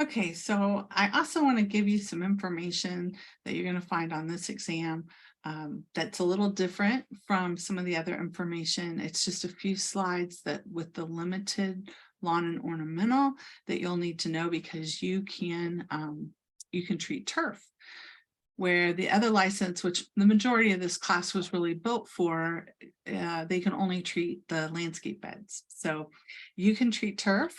Okay, so I also want to give you some information that you're going to find on this exam that's a little different from some of the other information. It's just a few slides that with the limited lawn and ornamental that you'll need to know because you can treat turf. Where the other license, which the majority of this class was really built for, they can only treat the landscape beds. So you can treat turf,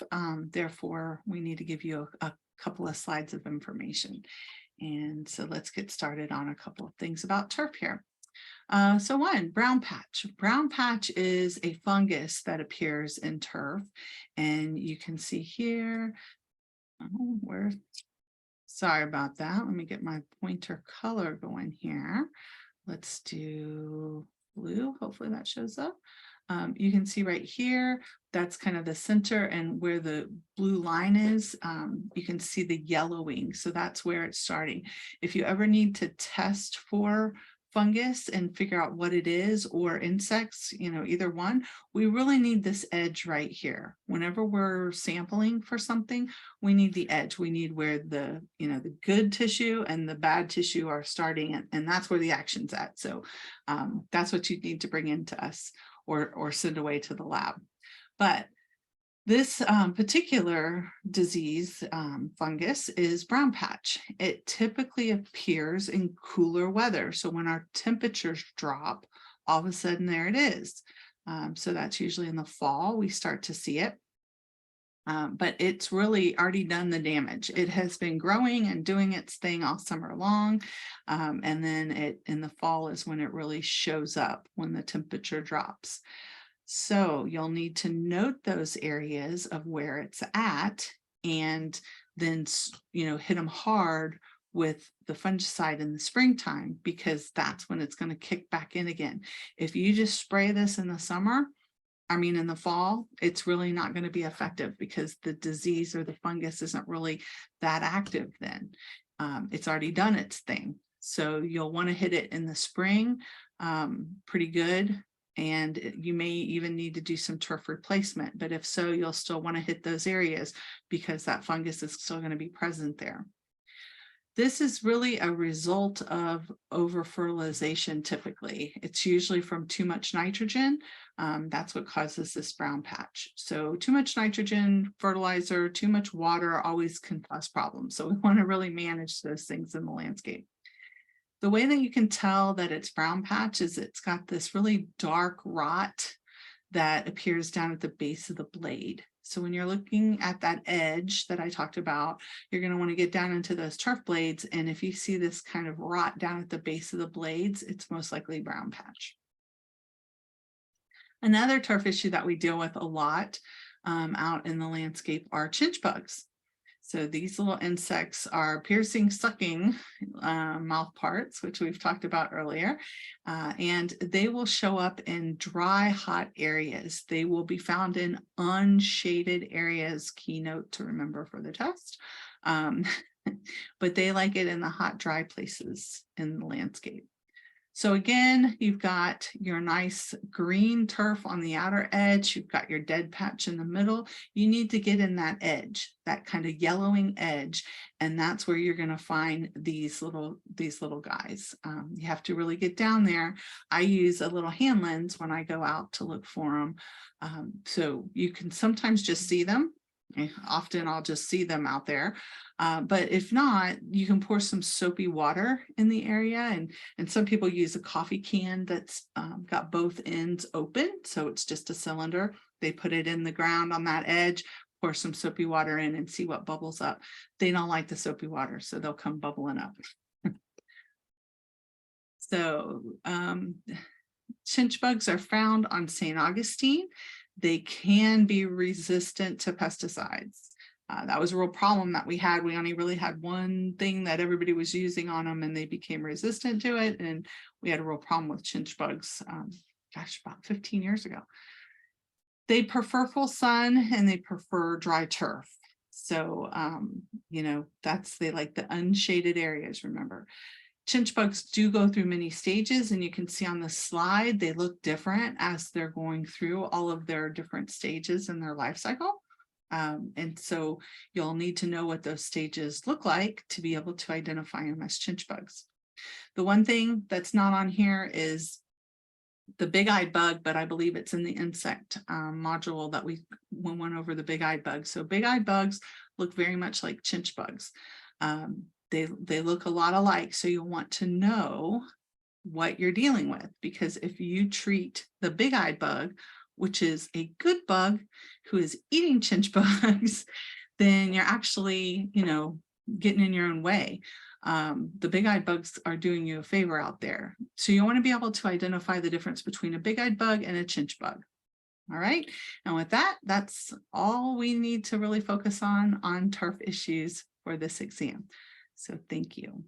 therefore we need to give you a couple of slides of information. And so let's get started on a couple of things about turf here. So one, brown patch. Brown patch is a fungus that appears in turf. And you can see here, where sorry about that. Let me get my pointer color going here. Let's do blue. Hopefully that shows up. You can see right here, that's kind of the center, and where the blue line is, you can see the yellowing. So that's where it's starting. If you ever need to test for fungus and figure out what it is, or insects, either one, we really need this edge right here. Whenever we're sampling for something, we need the edge. We need where the good tissue and the bad tissue are starting, and that's where the action's at. So that's what you need to bring into us or send away to the lab. But this particular disease, fungus, is brown patch. It typically appears in cooler weather. So when our temperatures drop, all of a sudden there it is. So that's usually in the fall we start to see it. But it's really already done the damage. It has been growing and doing its thing all summer long. And then in the fall is when it really shows up, when the temperature drops. So you'll need to note those areas of where it's at, and then, hit them hard with the fungicide in the springtime, because that's when it's going to kick back in again. If you just spray this in the in the fall, it's really not going to be effective because the disease or the fungus isn't really that active then. It's already done its thing. So you'll want to hit it in the spring pretty good. And you may even need to do some turf replacement. But if so, you'll still want to hit those areas because that fungus is still going to be present there. This is really a result of over-fertilization typically. It's usually from too much nitrogen. That's what causes this brown patch. So too much nitrogen, fertilizer, too much water always can cause problems. So we want to really manage those things in the landscape. The way that you can tell that it's brown patch is it's got this really dark rot that appears down at the base of the blade. So when you're looking at that edge that I talked about, you're going to want to get down into those turf blades. And if you see this kind of rot down at the base of the blades, it's most likely brown patch. Another turf issue that we deal with a lot out in the landscape are chinch bugs. So these little insects are piercing, sucking mouth parts, which we've talked about earlier, and they will show up in dry, hot areas. They will be found in unshaded areas, keynote to remember for the test, but they like it in the hot, dry places in the landscape. So again, you've got your nice green turf on the outer edge. You've got your dead patch in the middle. You need to get in that edge, that kind of yellowing edge. And that's where you're going to find these little guys. You have to really get down there. I use a little hand lens when I go out to look for them. So you can sometimes just see them. Often I'll just see them out there. But if not, you can pour some soapy water in the area. And some people use a coffee can that's got both ends open. So it's just a cylinder. They put it in the ground on that edge, pour some soapy water in and see what bubbles up. They don't like the soapy water, so they'll come bubbling up. So chinch bugs are found on St. Augustine. They can be resistant to pesticides. That was a real problem that we had. We only really had one thing that everybody was using on them, and they became resistant to it. And we had a real problem with chinch bugs, about 15 years ago. They prefer full sun and they prefer dry turf. So, they like the unshaded areas, remember. Chinch bugs do go through many stages, and you can see on the slide, they look different as they're going through all of their different stages in their life cycle. And so you'll need to know what those stages look like to be able to identify them as chinch bugs. The one thing that's not on here is the big-eyed bug, but I believe it's in the insect module that we went over the big-eyed bugs. So big-eyed bugs look very much like chinch bugs. They look a lot alike, so you'll want to know what you're dealing with, because if you treat the big-eyed bug, which is a good bug who is eating chinch bugs, then you're actually, getting in your own way. The big-eyed bugs are doing you a favor out there. So you want to be able to identify the difference between a big-eyed bug and a chinch bug. All right. And with that, that's all we need to really focus on turf issues for this exam. So thank you.